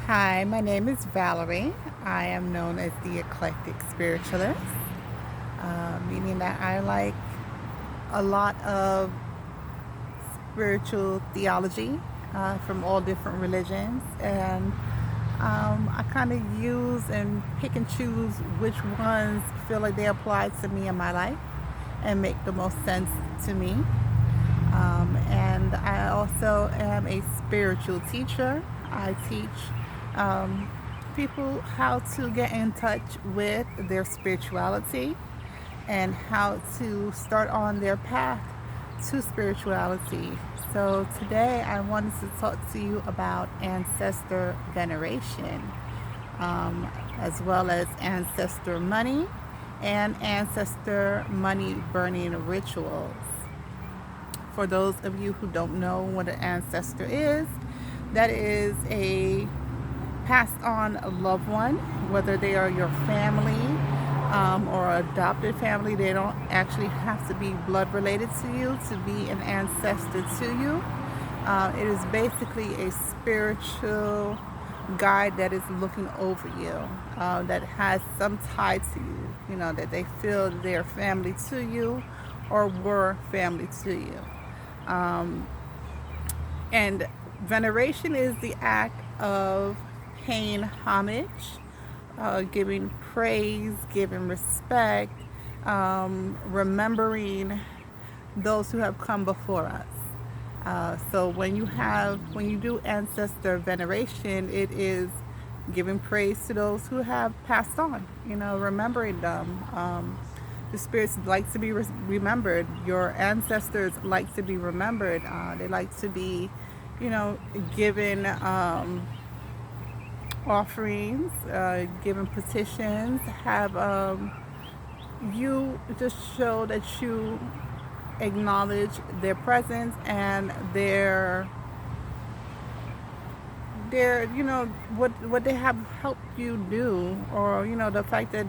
Hi, my name is Valerie. I am known as the Eclectic Spiritualist, meaning that I like a lot of spiritual theology from all different religions, and I kind of use and pick and choose which ones feel like they apply to me in my life and make the most sense to me. And I also am a spiritual teacher. I teach people how to get in touch with their spirituality and how to start on their path to spirituality. So today I wanted to talk to you about Ancestor Veneration, as well as Ancestor Money and Ancestor Money burning rituals. For those of you who don't know what an ancestor is, that is a passed on loved one, whether they are your family or adopted family. They don't actually have to be blood related to you to be an ancestor to you. It is basically a spiritual guide that is looking over you, that has some tie to you, that they feel they're family to you or were family to you. And veneration is the act of paying homage, giving praise, giving respect, remembering those who have come before us. So when you do ancestor veneration, it is giving praise to those who have passed on, remembering them. The spirits like to be remembered. Your ancestors like to be remembered. They like to be, given offerings, given petitions. Have you just show that you acknowledge their presence and their what they have helped you do, or the fact that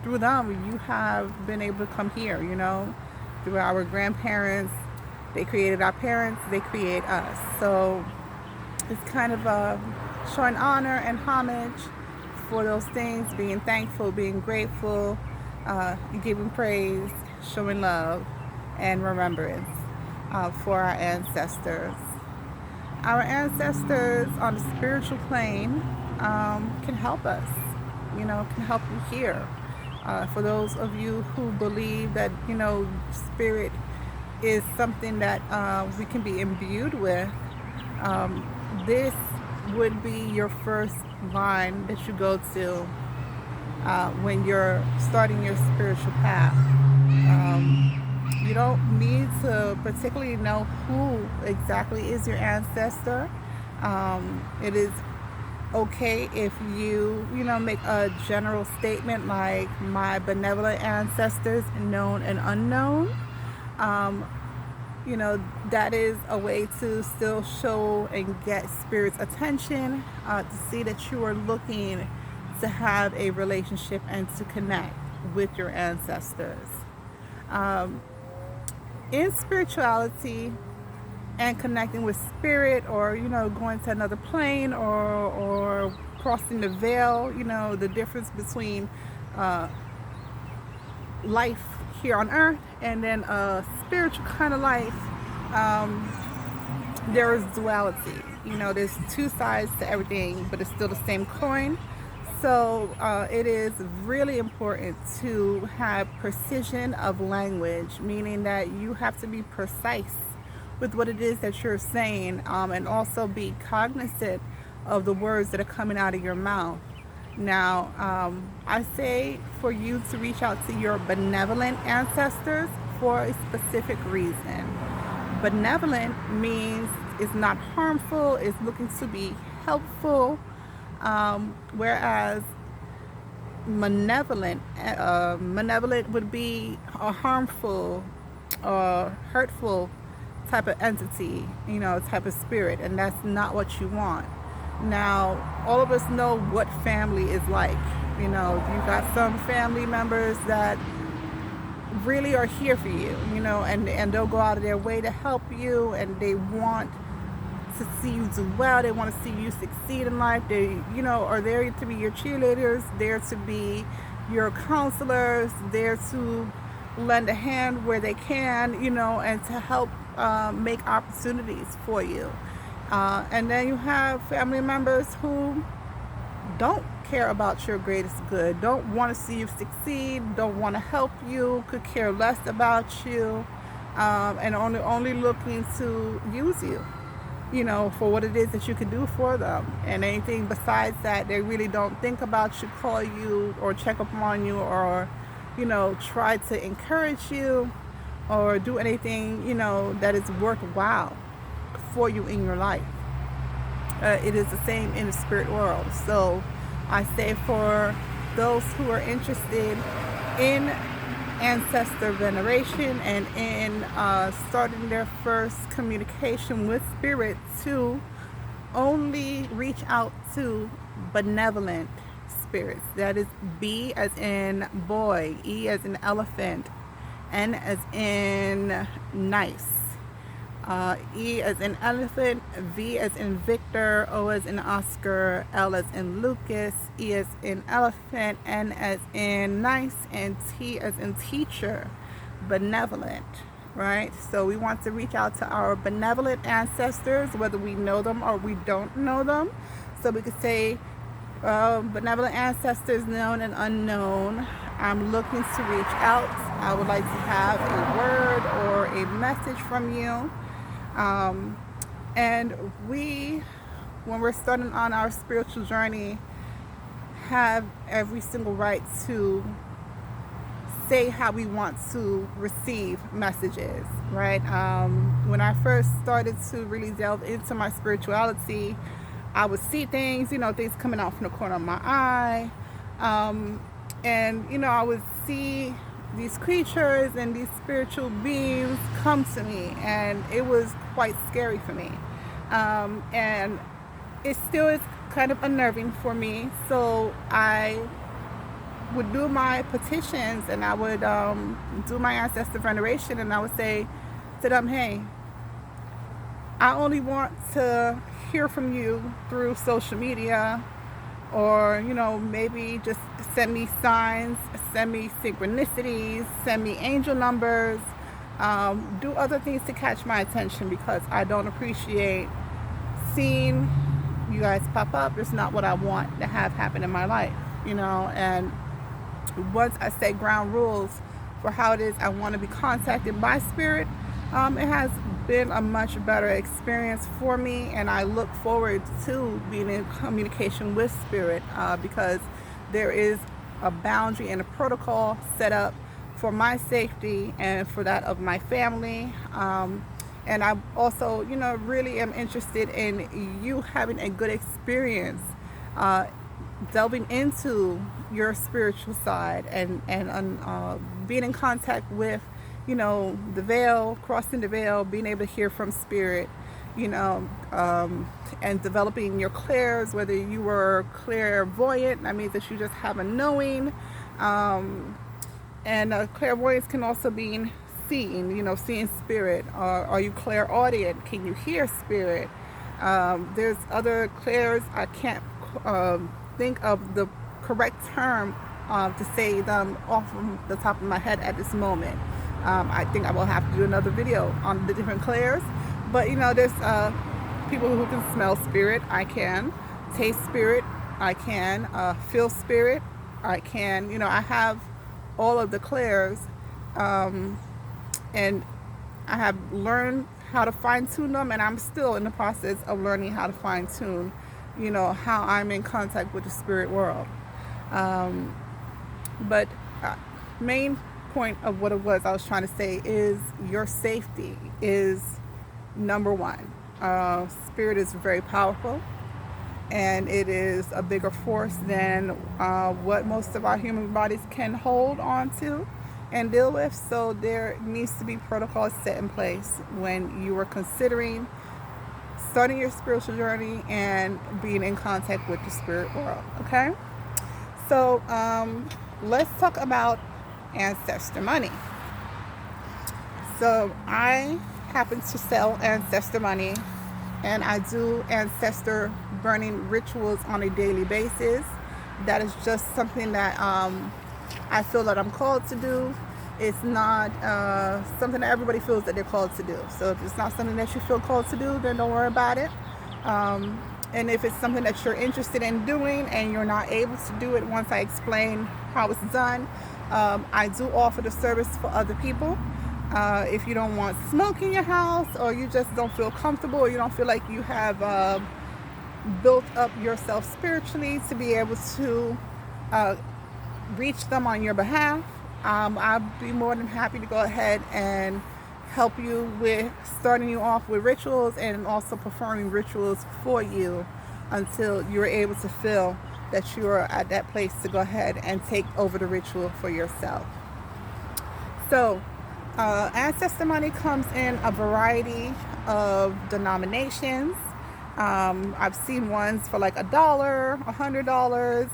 through them you have been able to come here, through our grandparents. They created our parents, they create us. So it's kind of showing honor and homage for those things, being thankful, being grateful, giving praise, showing love and remembrance for our ancestors. Our ancestors on the spiritual plane can help us, can help you here. For those of you who believe that, spirit is something that we can be imbued with, this would be your first line that you go to when you're starting your spiritual path. You don't need to particularly know who exactly is your ancestor. It is okay if you make a general statement like my benevolent ancestors, known and unknown. That is a way to still show and get spirit's attention, to see that you are looking to have a relationship and to connect with your ancestors. In spirituality and connecting with spirit, or going to another plane, or crossing the veil, the difference between life here on earth and then a spiritual kind of life, there is duality. There's two sides to everything, but it's still the same coin. So it is really important to have precision of language, meaning that you have to be precise with what it is that you're saying, and also be cognizant of the words that are coming out of your mouth. Now, I say for you to reach out to your benevolent ancestors for a specific reason. Benevolent means it's not harmful, it's looking to be helpful, whereas malevolent would be a harmful or hurtful type of entity, type of spirit, and that's not what you want. Now, all of us know what family is like. You've got some family members that really are here for you, and they'll go out of their way to help you, and they want to see you do well. They want to see you succeed in life. They, are there to be your cheerleaders, there to be your counselors, there to lend a hand where they can, and to help make opportunities for you. And then you have family members who don't care about your greatest good, don't want to see you succeed, don't want to help you, could care less about you, and only looking to use you, for what it is that you can do for them. And anything besides that, they really don't think about you, call you, or check up on you, or, try to encourage you, or do anything, that is worthwhile for you in your life. It is the same in the spirit world. So I say, for those who are interested in Ancestor Veneration and in starting their first communication with spirit, to only reach out to Benevolent spirits. That is B as in boy, E as in elephant, N as in nice, E as in elephant, V as in Victor, O as in Oscar, L as in Lucas, E as in elephant, N as in nice, and T as in teacher. Benevolent, right? So we want to reach out to our benevolent ancestors, whether we know them or we don't know them. So we could say, benevolent ancestors known and unknown, I'm looking to reach out. I would like to have a word or a message from you. And we, when we're starting on our spiritual journey, have every single right to say how we want to receive messages, right? When I first started to really delve into my spirituality, I would see things, things coming out from the corner of my eye. And, I would see these creatures and these spiritual beings come to me, and it was quite scary for me. And it still is kind of unnerving for me. So I would do my petitions, and I would do my Ancestor Veneration, and I would say to them, hey, I only want to hear from you through social media, or maybe just send me signs, send me synchronicities, send me angel numbers, do other things to catch my attention, because I don't appreciate seeing you guys pop up. It's not what I want to have happen in my life, and once I set ground rules for how it is I want to be contacted by spirit, it has been a much better experience for me, and I look forward to being in communication with spirit, because there is a boundary and a protocol set up for my safety and for that of my family. And I also, really am interested in you having a good experience delving into your spiritual side, and being in contact with the veil, crossing the veil, being able to hear from spirit, and developing your clairs, whether you were clairvoyant, that means that you just have a knowing, and clairvoyance can also be seeing, seeing spirit. Are you clairaudient? Can you hear spirit? There's other clairs, I can't think of the correct term to say them off from the top of my head at this moment. I think I will have to do another video on the different clairs. But there's people who can smell spirit. I can taste spirit. I can feel spirit. I can, I have all of the clairs, and I have learned how to fine tune them, and I'm still in the process of learning how to fine tune, how I'm in contact with the spirit world. But main point of what it was I was trying to say is your safety is number one. Spirit is very powerful, and it is a bigger force than what most of our human bodies can hold on to and deal with. So there needs to be protocols set in place when you are considering starting your spiritual journey and being in contact with the spirit world. Okay, so let's talk about Ancestor Money. So I happen to sell Ancestor Money and I do ancestor burning rituals on a daily basis. That is just something that I feel that I'm called to do. It's not something that everybody feels that they're called to do. So if it's not something that you feel called to do, then don't worry about it. And if it's something that you're interested in doing and you're not able to do it once I explain how it's done, I do offer the service for other people. If you don't want smoke in your house, or you just don't feel comfortable, or you don't feel like you have built up yourself spiritually to be able to reach them on your behalf, I'd be more than happy to go ahead and help you with starting you off with rituals, and also performing rituals for you until you're able to feel that you're at that place to go ahead and take over the ritual for yourself. So Ancestor Money comes in a variety of denominations. I've seen ones for like $1, $100,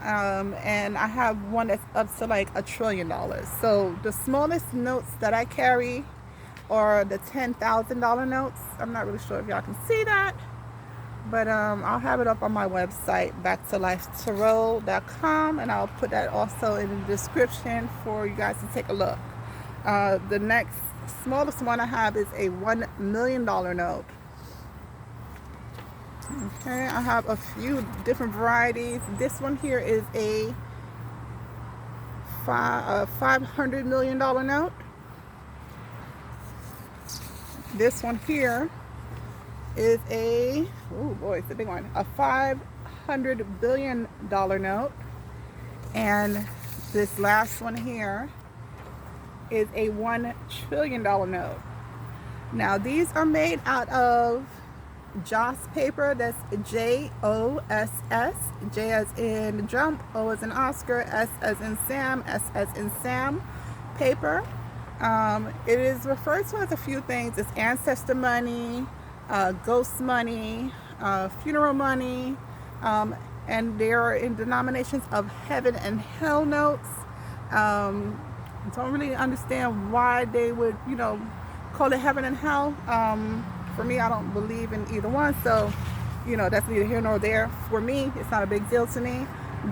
and I have one that's up to like $1 trillion. So the smallest notes that I carry are the $10,000 notes. I'm not really sure if y'all can see that, but I'll have it up on my website, backtolifetarot.com, and I'll put that also in the description for you guys to take a look. The next smallest one I have is a $1 million note. Okay, I have a few different varieties. This one here is a $500 million note. This one here is a, oh boy, it's a big one, a $500 billion note. And this last one here is a $1 trillion note. Now these are made out of Joss paper. That's Joss, J as in jump, O as in Oscar, S as in Sam, S as in Sam paper. It is referred to as a few things. It's ancestor money, ghost money, funeral money, and they are in denominations of heaven and hell notes. Don't really understand why they would, call it heaven and hell. For me, I don't believe in either one, so that's neither here nor there. For me, it's not a big deal to me.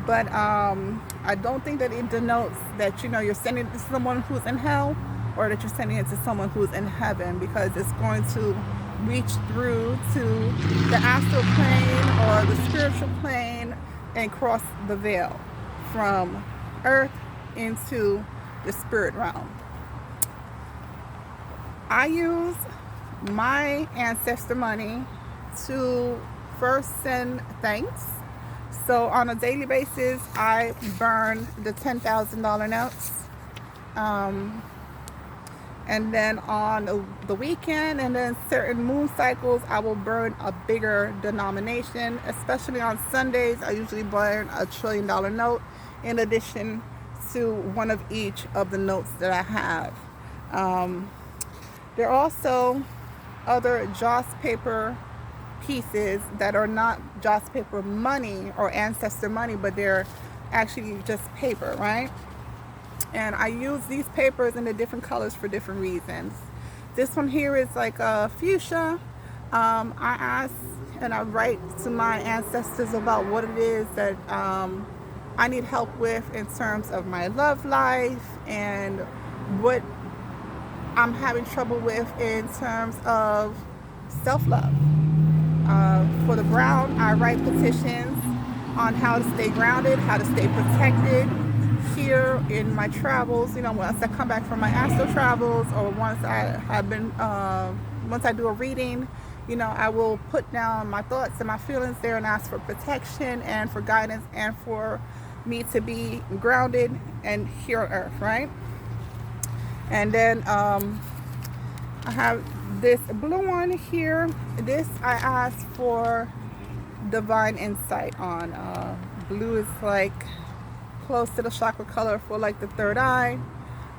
But I don't think that it denotes that you're sending it to someone who's in hell, or that you're sending it to someone who's in heaven, because it's going to reach through to the astral plane or the spiritual plane and cross the veil from earth into the spirit realm. I use my ancestor money to first send thanks. So on a daily basis, I burn the $10,000 notes. And then on the weekend and then certain moon cycles, I will burn a bigger denomination. Especially on Sundays, I usually burn a $1 trillion note in addition to one of each of the notes that I have. There are also other Joss paper pieces that are not Joss paper money or ancestor money, but they're actually just paper, right? And I use these papers in the different colors for different reasons. This one here is like a fuchsia. I ask and I write to my ancestors about what it is that I need help with in terms of my love life and what I'm having trouble with in terms of self-love. For the brown, I write petitions on how to stay grounded, how to stay protected here in my travels. Once I come back from my astral travels, or once I do a reading, I will put down my thoughts and my feelings there and ask for protection and for guidance and for me to be grounded and here on earth, right? And then I have this blue one here. This I asked for divine insight on. Blue is like close to the chakra color for like the third eye,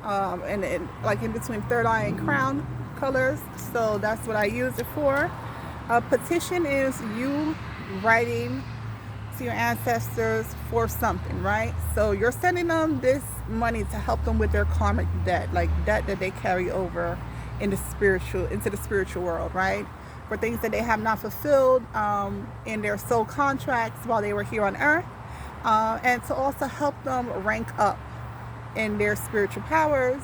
and like in between third eye and crown colors. So that's what I use it for. A petition is you writing to your ancestors for something, right? So you're sending them this money to help them with their karmic debt, like debt that they carry over into the spiritual world, right? for things that they have not fulfilled in their soul contracts while they were here on earth, and to also help them rank up in their spiritual powers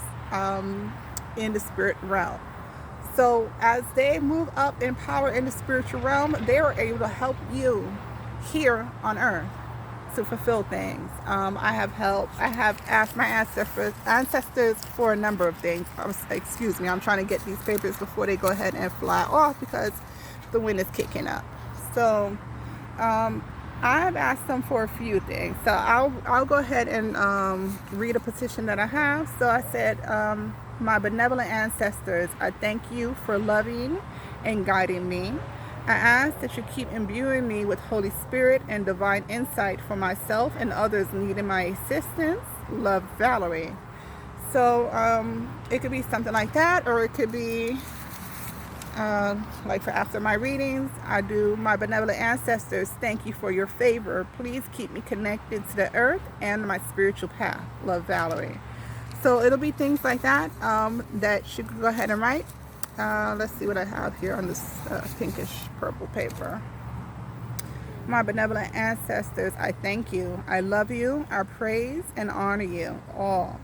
in the spirit realm. So as they move up in power in the spiritual realm, they are able to help you here on earth to fulfill things. I have asked my ancestors for a number of things. Excuse me, I'm trying to get these papers before they go ahead and fly off because the wind is kicking up. So I've asked them for a few things. So I'll go ahead and read a petition that I have. So I said, my benevolent ancestors, I thank you for loving and guiding me. I ask that you keep imbuing me with Holy Spirit and divine insight for myself and others needing my assistance. Love, Valerie. So it could be something like that, or it could be like for after my readings, I do, my benevolent ancestors, thank you for your favor. Please keep me connected to the earth and my spiritual path. Love, Valerie. So it'll be things like that that you can go ahead and write. Let's see what I have here on this pinkish purple paper. My benevolent ancestors, I thank you. I love you. I praise and honor you all.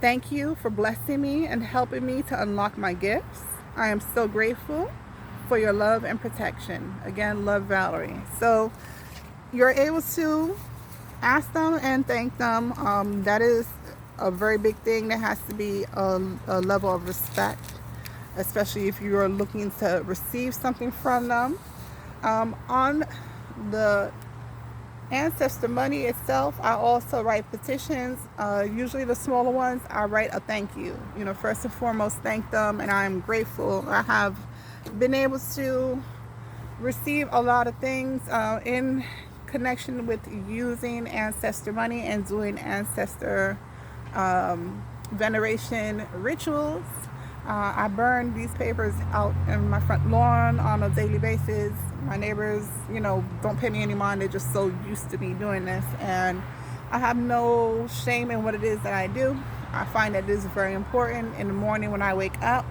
Thank you for blessing me and helping me to unlock my gifts. I am so grateful for your love and protection. Again, love, Valerie. So you're able to ask them and thank them. That is a very big thing. There has to be a level of respect, especially if you are looking to receive something from them. On the Ancestor Money itself, I also write petitions. Usually the smaller ones, I write a thank you. You know, first and foremost, thank them, and I am grateful. I have been able to receive a lot of things in connection with using Ancestor Money and doing Ancestor Veneration rituals. I burn these papers out in my front lawn on a daily basis. My neighbors, you know, don't pay me any mind. They're just so used to me doing this. And I have no shame in what it is that I do. I find that it is very important. In the morning when I wake up,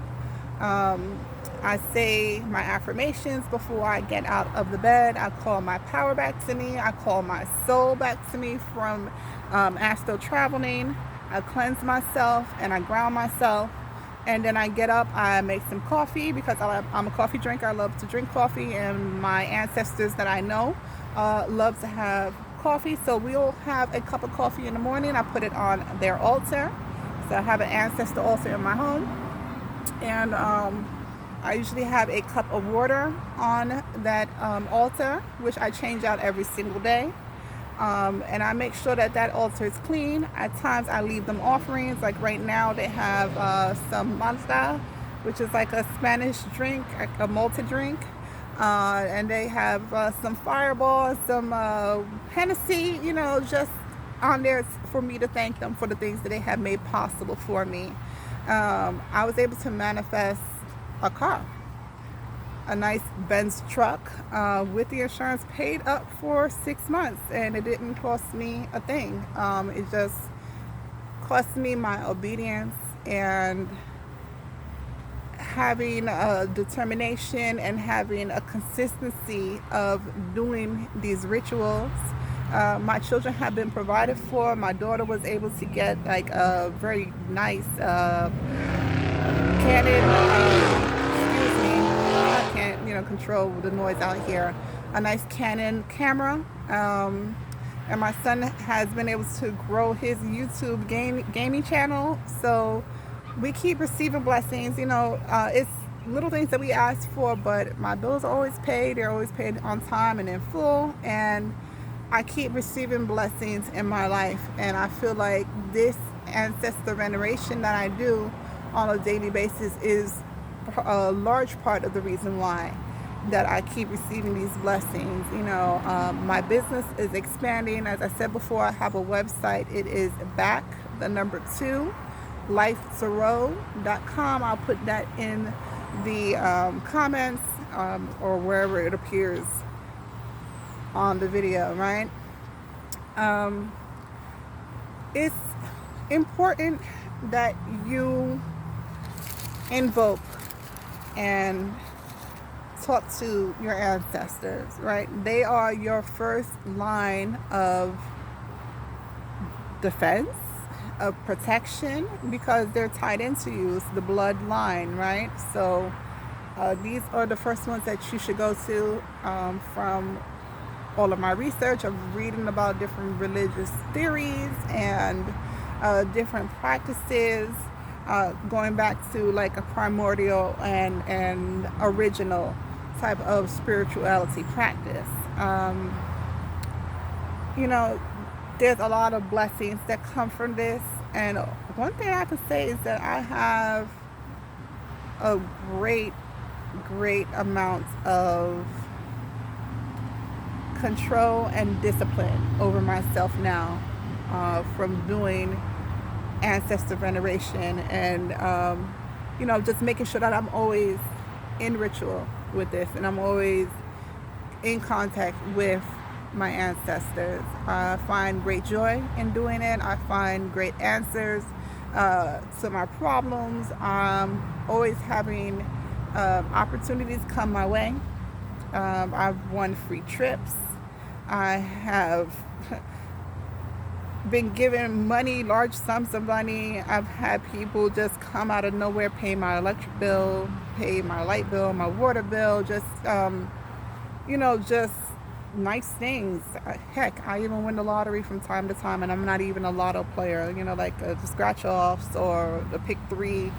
I say my affirmations before I get out of the bed. I call my power back to me. I call my soul back to me from astral traveling. I cleanse myself and I ground myself. And then I get up, I make some coffee because I'm a coffee drinker. I love to drink coffee, and my ancestors that I know love to have coffee. So we'll have a cup of coffee in the morning. I put it on their altar. So I have an ancestor altar in my home. And I usually have a cup of water on that altar, which I change out every single day. And I make sure that that altar is clean. At times I leave them offerings. Like right now they have some Malta, which is like a Spanish drink, like a malted drink. And they have some Fireball, some Hennessy, you know, just on there for me to thank them for the things that they have made possible for me. I was able to manifest a car. A nice Benz truck with the insurance paid up for 6 months, and it didn't cost me a thing. It just cost me my obedience and having a determination and having a consistency of doing these rituals. My children have been provided for. My daughter was able to get like a very nice Canon control the noise out here, a nice Canon camera, and my son has been able to grow his YouTube gaming channel. So we keep receiving blessings. You know, it's little things that we ask for, but my bills are always paid. They're always paid on time and in full, and I keep receiving blessings in my life. And I feel like this Ancestor Veneration that I do on a daily basis is a large part of the reason why that I keep receiving these blessings. You know, my business is expanding. As I said before, I have a website. It is lifetarot.com. I'll put that in the comments or wherever it appears on the video, right? It's important that you invoke and talk to your ancestors, right? They are your first line of defense, of protection, because they're tied into you. It's the bloodline, right? So these are the first ones that you should go to. From all of my research of reading about different religious theories and different practices, going back to like a primordial and original type of spirituality practice. You know, there's a lot of blessings that come from this, and one thing I can say is that I have a great amount of control and discipline over myself now, from doing Ancestor Veneration, and you know, just making sure that I'm always in ritual with this, and I'm always in contact with my ancestors. I find great joy in doing it. I find great answers to my problems. I'm always having opportunities come my way. I've won free trips. I have been given money, large sums of money. I've had people just come out of nowhere, pay my electric bill, pay my light bill, my water bill, just you know, just nice things. Heck, I even win the lottery from time to time, and I'm not even a lotto player, you know, like the scratch offs or the pick three.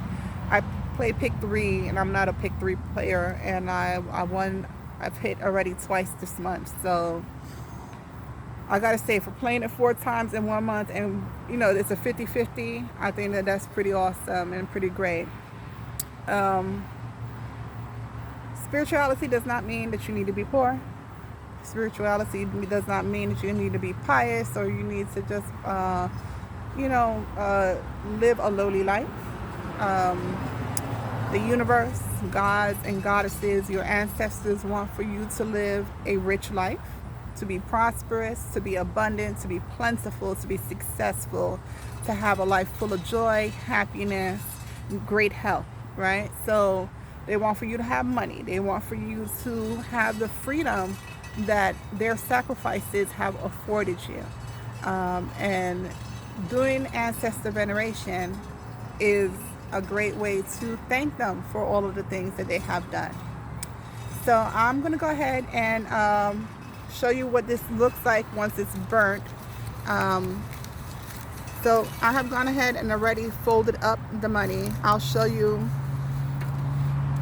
I play pick three, and I'm not a pick three player, and I've hit already twice this month. So I gotta say, for playing it 4 times in 1 month, and you know, it's a 50-50, I think that that's pretty awesome and pretty great. Spirituality does not mean that you need to be poor. Spirituality does not mean that you need to be pious, or you need to just you know, live a lowly life. The universe, gods and goddesses, your ancestors want for you to live a rich life, to be prosperous, to be abundant, to be plentiful, to be successful, to have a life full of joy, happiness, great health, right? So they want for you to have money. They want for you to have the freedom that their sacrifices have afforded you. And doing Ancestor Veneration is a great way to thank them for all of the things that they have done. So I'm going to go ahead and show you what this looks like once it's burnt. So I have gone ahead and already folded up the money. I'll show you,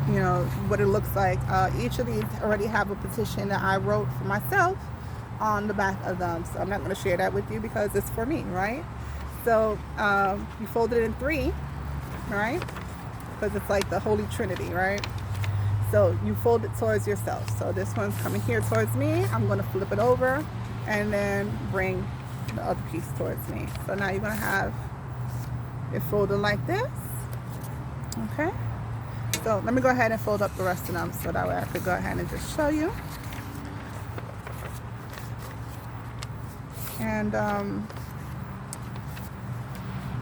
you know, what it looks like. Each of these already have a petition that I wrote for myself on the back of them. So I'm not going to share that with you because it's for me, right? So you fold it in 3, right? Because it's like the Holy Trinity, right? So you fold it towards yourself. So this one's coming here towards me. I'm going to flip it over and then bring the other piece towards me. So now you're going to have it folded like this. Okay. So let me go ahead and fold up the rest of them so that way I could go ahead and just show you. And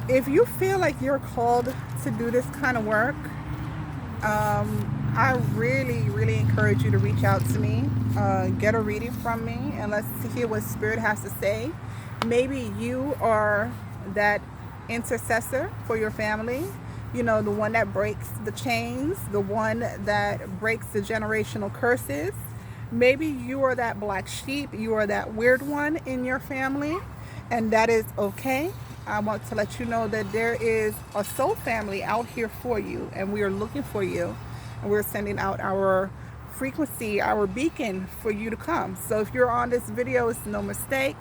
if you feel like you're called to do this kind of work, I really encourage you to reach out to me, get a reading from me, and let's hear what Spirit has to say. Maybe you are that intercessor for your family, you know, the one that breaks the chains, the one that breaks the generational curses. Maybe you are that black sheep, you are that weird one in your family, and that is okay. I want to let you know that there is a soul family out here for you, and we are looking for you, and we're sending out our frequency, our beacon for you to come. So if you're on this video, it's no mistake.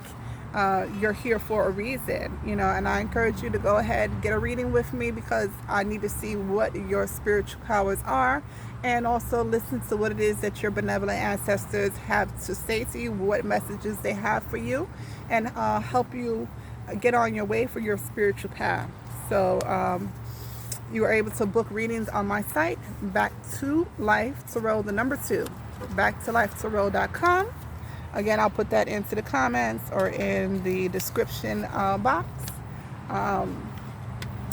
You're here for a reason, you know, and I encourage you to go ahead and get a reading with me, because I need to see what your spiritual powers are, and also listen to what it is that your benevolent ancestors have to say to you, what messages they have for you, and help you get on your way for your spiritual path. So you are able to book readings on my site, Back to Life Tarot, the number 2, backtolifetarot.com. Again, I'll put that into the comments or in the description box.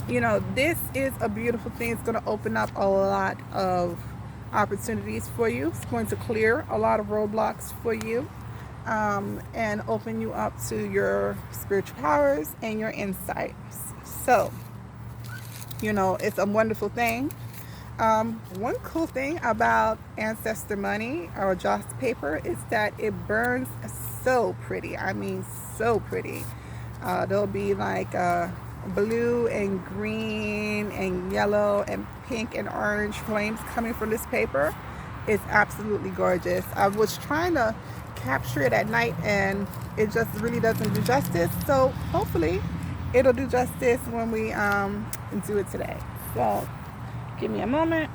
You know, this is a beautiful thing. It's going to open up a lot of opportunities for you. It's going to clear a lot of roadblocks for you, and open you up to your spiritual powers and your insights. So, it's a wonderful thing. One cool thing about Ancestor Money or Joss paper is that it burns so pretty. I mean, so pretty. There'll be like blue and green and yellow and pink and orange flames coming from this paper. It's absolutely gorgeous. I was trying to capture it at night and it just really doesn't do justice. So hopefully it'll do justice when we do it today. So give me a moment.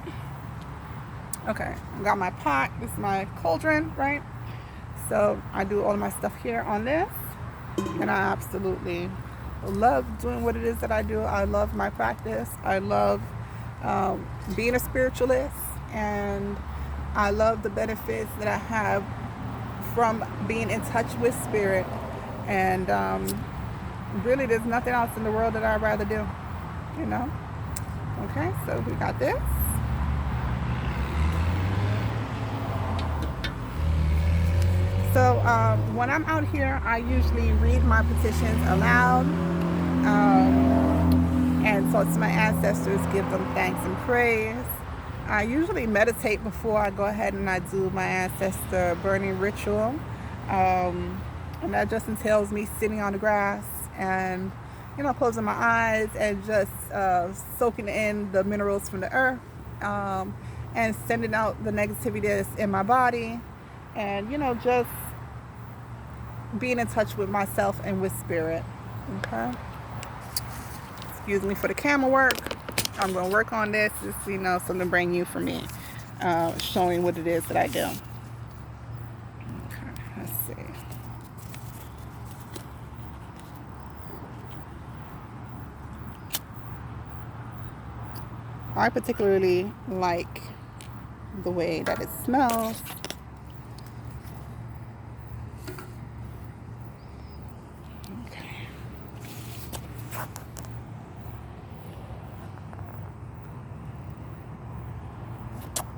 Okay, I got my pot. This is my cauldron, right? So I do all of my stuff here on this, and I absolutely love doing what it is that I do. I love my practice. I love being a spiritualist, and I love the benefits that I have from being in touch with spirit. And really, there's nothing else in the world that I'd rather do, Okay, so we got this. So when I'm out here, I usually read my petitions aloud and talk to my ancestors, give them thanks and praise. I usually meditate before I go ahead and I do my ancestor burning ritual. And that just entails me sitting on the grass and, closing my eyes and just soaking in the minerals from the earth, and sending out the negativity that's in my body, and, just being in touch with myself and with spirit. Okay. Excuse me for the camera work. I'm going to work on this, just, something brand new for me, showing what it is that I do. Okay, let's see. I particularly like the way that it smells. Okay.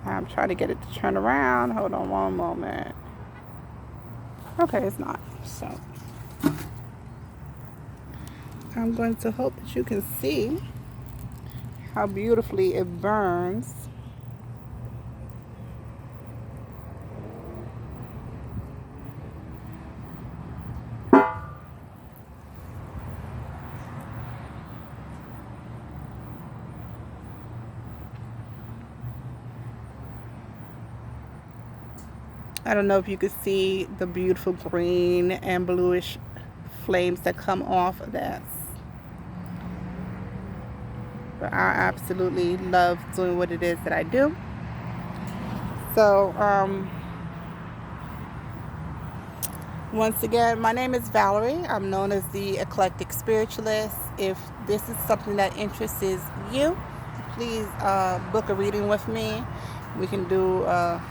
I'm trying to get it to turn around. Hold on one moment. Okay, it's not. So I'm going to hope that you can see how beautifully it burns. I don't know if you could see the beautiful green and bluish flames that come off of this. But I absolutely love doing what it is that I do. So, once again, my name is Valerie. I'm known as the Eclectic Spiritualist. If this is something that interests you, please book a reading with me. We can do a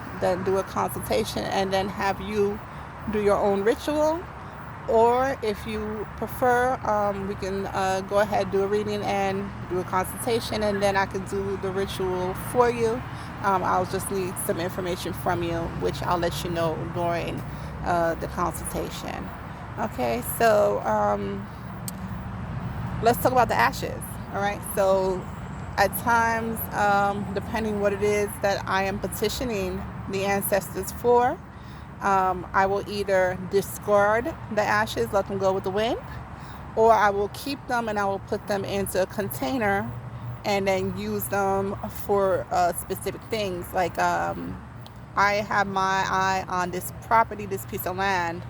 consultation and then have you do your own ritual. Or if you prefer, we can go ahead and do a reading and do a consultation, and then I can do the ritual for you. I'll just need some information from you, which I'll let you know during the consultation. Okay, so let's talk about the ashes. All right, so at times, depending what it is that I am petitioning the ancestors for, I will either discard the ashes, let them go with the wind, or I will keep them and I will put them into a container and then use them for specific things. Like I have my eye on this property, this piece of land,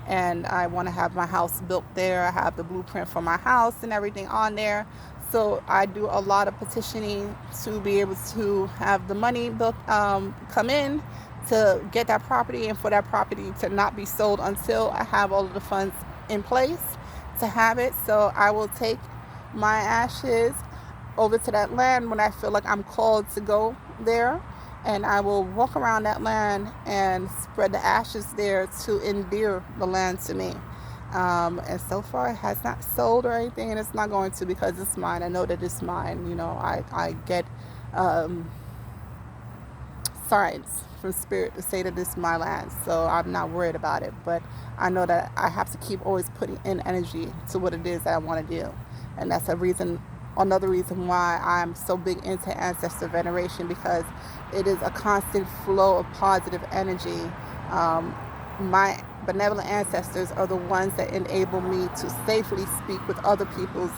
and I want to have my house built there. I have the blueprint for my house and everything on there. So I do a lot of petitioning to be able to have the money built, come in to get that property, and for that property to not be sold until I have all of the funds in place to have it. So I will take my ashes over to that land when I feel like I'm called to go there, and I will walk around that land and spread the ashes there to endear the land to me. And so far it has not sold or anything, and it's not going to, because it's mine. I know that it's mine. I get signs from Spirit to say that this is my land, so I'm not worried about it. But I know that I have to keep always putting in energy to what it is that I want to do, and that's another reason why I'm so big into Ancestor Veneration, because it is a constant flow of positive energy. My benevolent ancestors are the ones that enable me to safely speak with other people's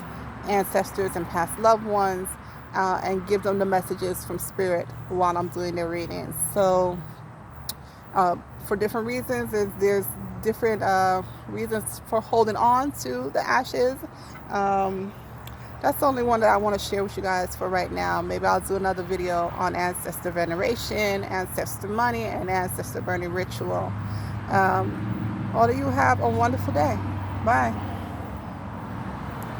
ancestors and past loved ones, and give them the messages from Spirit while I'm doing their readings. So for different reasons, there's different reasons for holding on to the ashes. That's the only one that I want to share with you guys for right now. Maybe I'll do another video on Ancestor Veneration, Ancestor Money, and Ancestor Burning Ritual. All of you have a wonderful day. Bye.